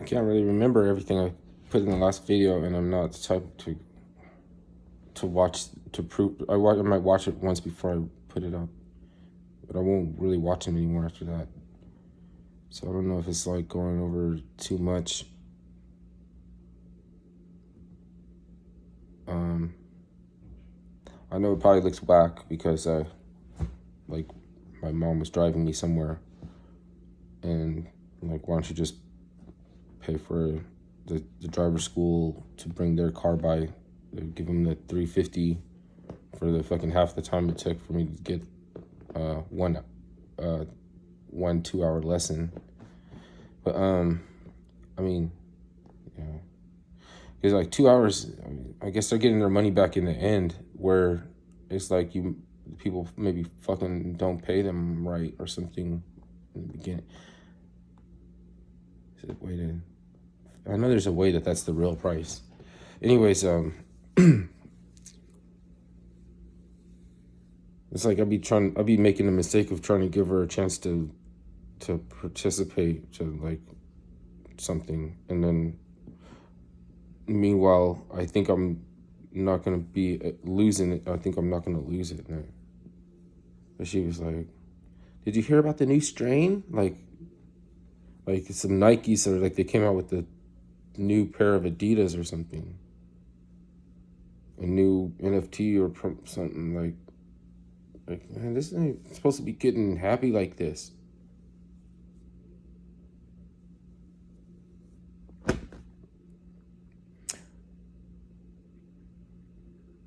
I can't really remember everything I put in the last video, and I'm not the type to watch to prove. I might watch it once before I put it up, but I won't really watch them anymore after that. So I don't know if it's like going over too much. I know it probably looks whack because like my mom was driving me somewhere, and like, why don't you just pay for the driver's school to bring their car by? They give them the $350 for the fucking half the time it took for me to get one 2-hour lesson. But I mean, you know, because like 2 hours, I guess they're getting their money back in the end, where it's like people maybe fucking don't pay them right or something in the beginning. Is it way to? I know there's a way that's the real price. Anyways, it's like I'd be making the mistake of trying to give her a chance to participate to like something, and then meanwhile I think I'm not gonna be losing it. I think I'm not gonna lose it. But she was like, "Did you hear about the new strain? Like some Nikes, or like they came out with the new pair of Adidas or something, a new NFT or something like man, this ain't supposed to be getting happy like this."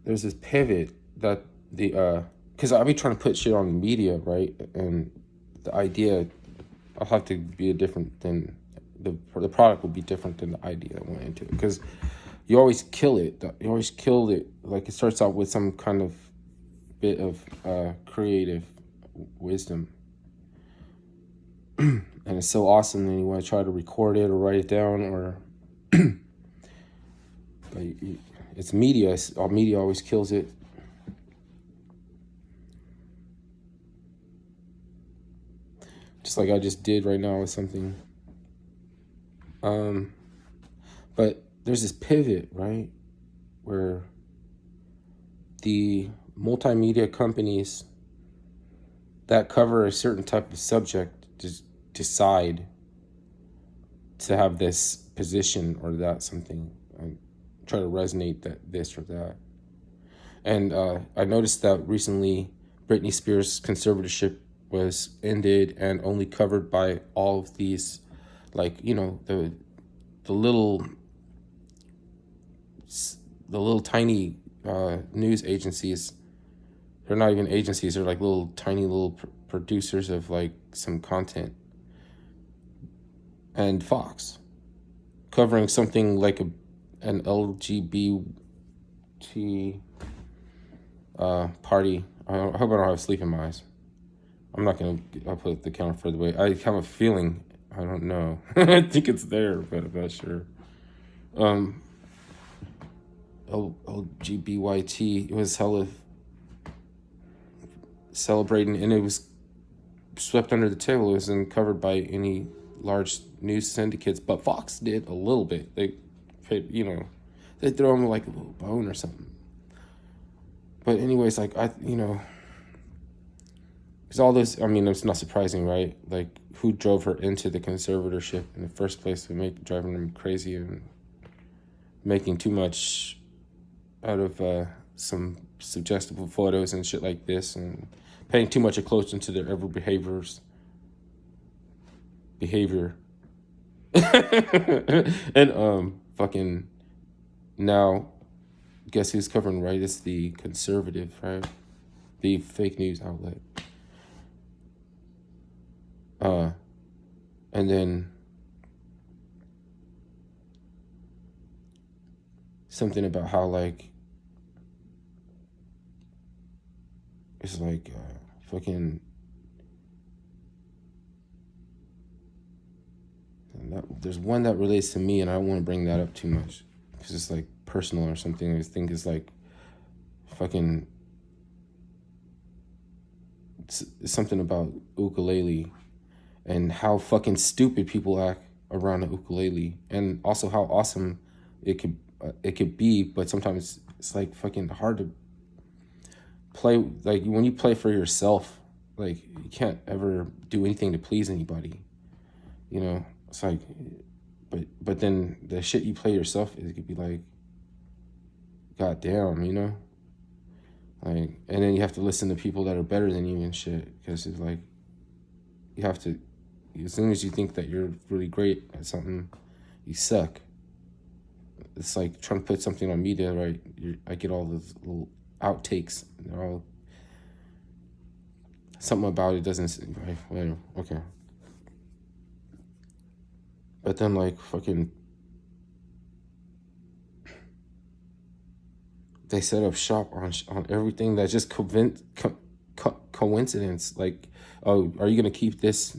There's this pivot that because I'll be trying to put shit on the media, right? And the idea, I'll have to be different than the product will be different than the idea that went into it. Because you always kill it. You always kill it. Like, it starts out with some kind of bit of creative wisdom. And it's so awesome, and you want to try to record it or write it down, or like, it's media. Media always kills it. Just like I just did right now with something. But there's this pivot, right, where the multimedia companies that cover a certain type of subject just decide to have this position or that something, try to resonate that this or that. And I noticed that recently Britney Spears' conservatorship was ended and only covered by all of these, like, you know, the little tiny news agencies. They're not even agencies, they're like little tiny little producers of like some content. And Fox covering something like an LGBT party. I hope I don't have sleep in my eyes. I'll put the camera further away. I have a feeling, I don't know. I think it's there, but I'm not sure. LGBYT, it was hella celebrating, and it was swept under the table. It wasn't covered by any large news syndicates, but Fox did a little bit. They throw them like a little bone or something. But anyways, like, because all this, I mean, it's not surprising, right? Like, who drove her into the conservatorship in the first place, driving them crazy and making too much out of some suggestible photos and shit like this, and paying too much attention to their every behavior. And fucking now, guess who's covering, right? It's the conservative, right? The fake news outlet. And then something about how, like, it's like fucking there's one that relates to me, and I don't want to bring that up too much because it's like personal or something. I think it's like fucking it's something about ukulele and how fucking stupid people around a ukulele, and also how awesome it could be. But sometimes it's like fucking hard to play. Like when you play for yourself, like you can't ever do anything to please anybody. You know, it's like, but then the shit you play yourself, it could be like, god damn, you know. Like, and then you have to listen to people that are better than you and shit, because it's like, you have to, as soon as you think that you're really great at something, you suck. It's like trying to put something on media, right? I get all those little outtakes. They're all, something about it doesn't, right? Whatever, okay. But then like fucking, they set up shop on everything that's just coincidence. Like, oh, are you gonna keep this?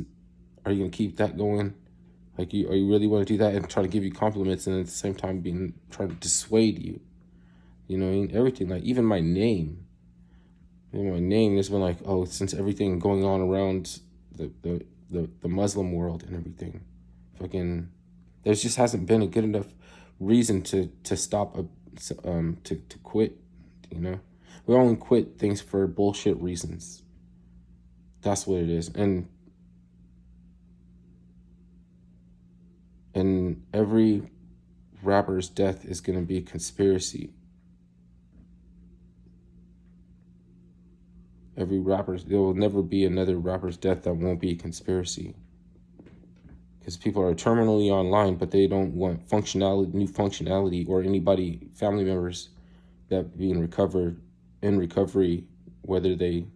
Are you gonna keep that going? Like, are you really want to do that, and try to give you compliments, and at the same time trying to dissuade you? You know what I mean? Everything, like even my name. You know, my name has been like, oh, since everything going on around the Muslim world and everything, fucking, there just hasn't been a good enough reason to stop to quit. You know, we only quit things for bullshit reasons. That's what it is, and every rapper's death is gonna be a conspiracy. There will never be another rapper's death that won't be a conspiracy. Because people are terminally online, but they don't want new functionality, or anybody, family members that be in recovery, whether they,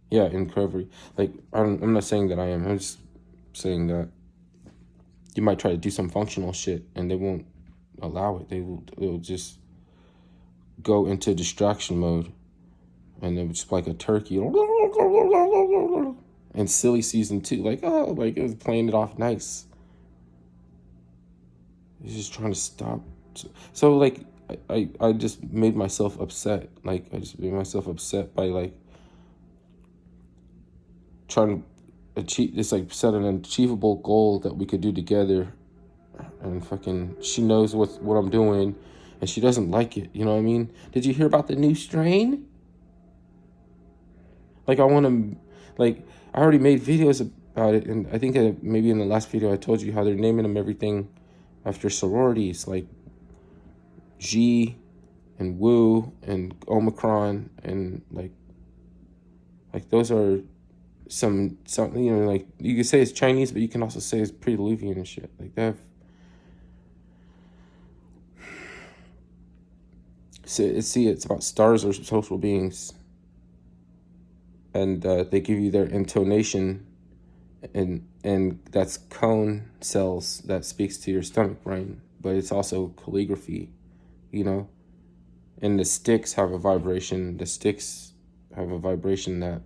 yeah, in recovery. Like, I'm not saying that I am, I'm just saying that you might try to do some functional shit and they won't allow it. They'll just go into distraction mode, and it was just like a turkey. And Silly season 2, like, oh, like it was playing it off nice. It's just trying to stop. So like, I just made myself upset. Like, I just made myself upset by like trying to achieve this, like set an achievable goal that we could do together. And fucking, she knows what I'm doing, and she doesn't like it. You know what I mean? Did you hear about the new strain? Like, I want to, like, I already made videos about it, and I think maybe in the last video I told you how they're naming them everything after sororities, like G and Wu and Omicron, and like those are some, you know, like you could say it's Chinese, but you can also say it's pre-Diluvian and shit. Like they have, it's about stars or social beings, and they give you their intonation, and that's cone cells that speaks to your stomach brain, but it's also calligraphy, you know. And the sticks have a vibration. The sticks have a vibration that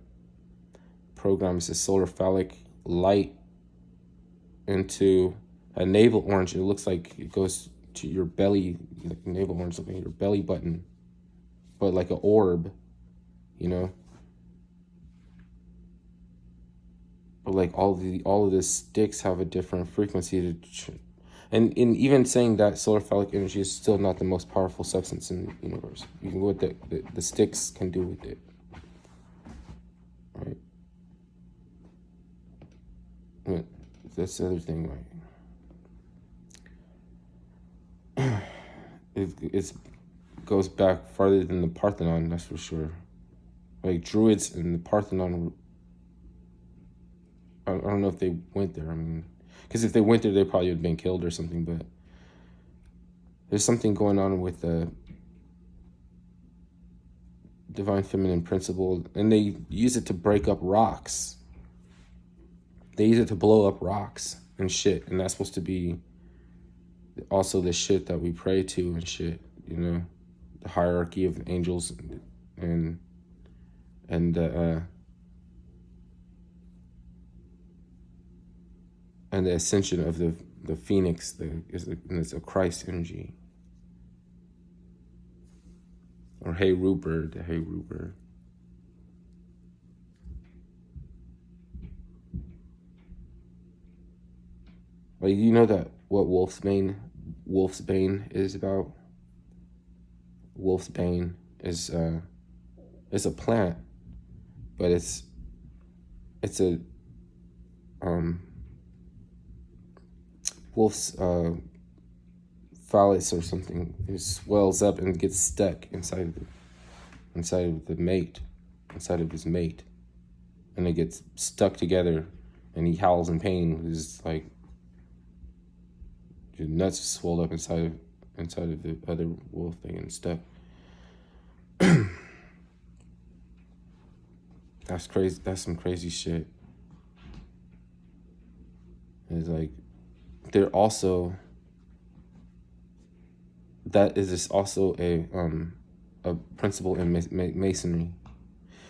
programs the solar phallic light into a navel orange. It looks like it goes to your belly, like navel orange, looking at your belly button, but like an orb, you know. But like all of the sticks have a different frequency and in even saying that solar phallic energy is still not the most powerful substance in the universe. You can, what the sticks can do with it, right? But that's the other thing, right? It goes back farther than the Parthenon, that's for sure. Like Druids and the Parthenon, I don't know if they went there. I mean, because if they went there, they probably would have been killed or something. But there's something going on with the divine feminine principle, and they use it to break up rocks. They use it to blow up rocks and shit, and that's supposed to be also the shit that we pray to and shit. You know, the hierarchy of angels and the ascension of the phoenix, and it's a Christ energy. Or Hey Rupert, the Hey Rupert. Like, you know that what wolfsbane is about? Wolfsbane is a plant, but it's a wolf's phallus or something. It swells up and gets stuck inside of the mate, inside of his mate, and it gets stuck together, and he howls in pain. It's like your nuts swelled up inside of the other wolf thing and stuck. That's crazy. That's some crazy shit. It's like they're also, that is also a principle in masonry.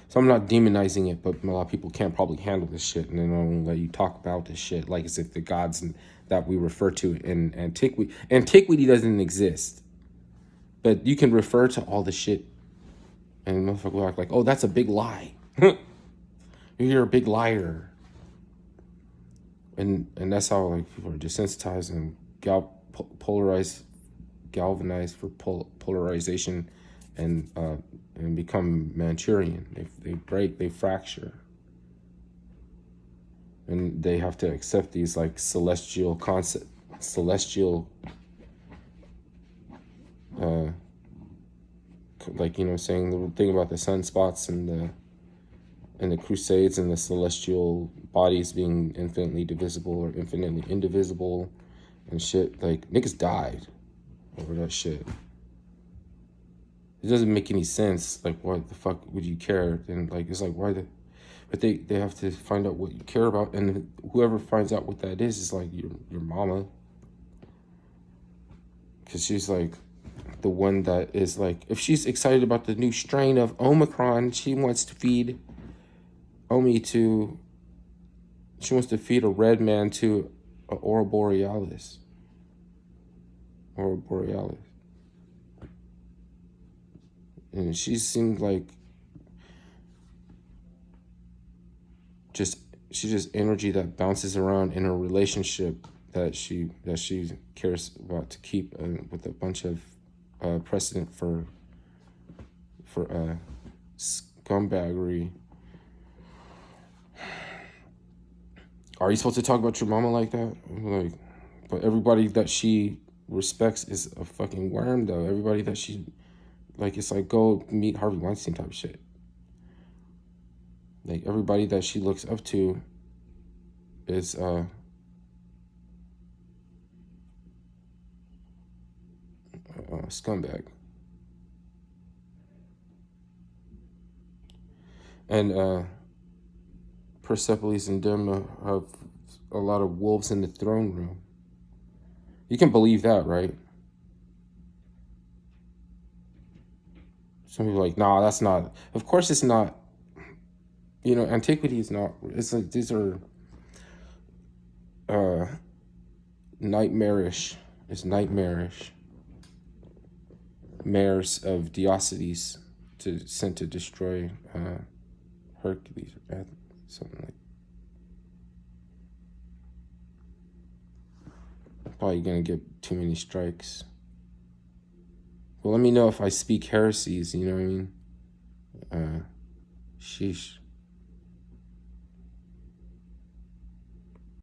So I'm not demonizing it, but a lot of people can't probably handle this shit, and they don't let you talk about this shit like as if the gods that we refer to in antiquity doesn't exist. But you can refer to all the shit, and motherfuckers will act like, oh, that's a big lie. You're a big liar. And that's how like people are desensitized and galvanized for polarization, and become Manchurian. They break, they fracture, and they have to accept these like celestial, like, you know, saying the thing about the sunspots and the crusades and the celestial bodies being infinitely divisible or infinitely indivisible and shit. Like, niggas died over that shit. It doesn't make any sense. Like, why the fuck would you care? And like, it's like, but they have to find out what you care about, and whoever finds out what that is like your mama, because she's like the one that is like, if she's excited about the new strain of Omicron, she wants to feed she wants to feed a red man to an Aurora Borealis. And she seemed like she's just energy that bounces around in a relationship that she cares about to keep with a bunch of precedent for scumbaggery. Are you supposed to talk about your mama like that? Like, but everybody that she respects is a fucking worm, though. Everybody that she, like, it's like, go meet Harvey Weinstein type of shit. Like, everybody that she looks up to is a scumbag. And Persepolis and Demna have a lot of wolves in the throne room. You can believe that, right? Some people are like, nah, that's not. Of course it's not. You know, antiquity is not. It's like, these are nightmarish. It's nightmarish. Mares of Diocetes sent to destroy Hercules, or something like. Probably gonna get too many strikes. Well, let me know if I speak heresies. You know what I mean? Sheesh.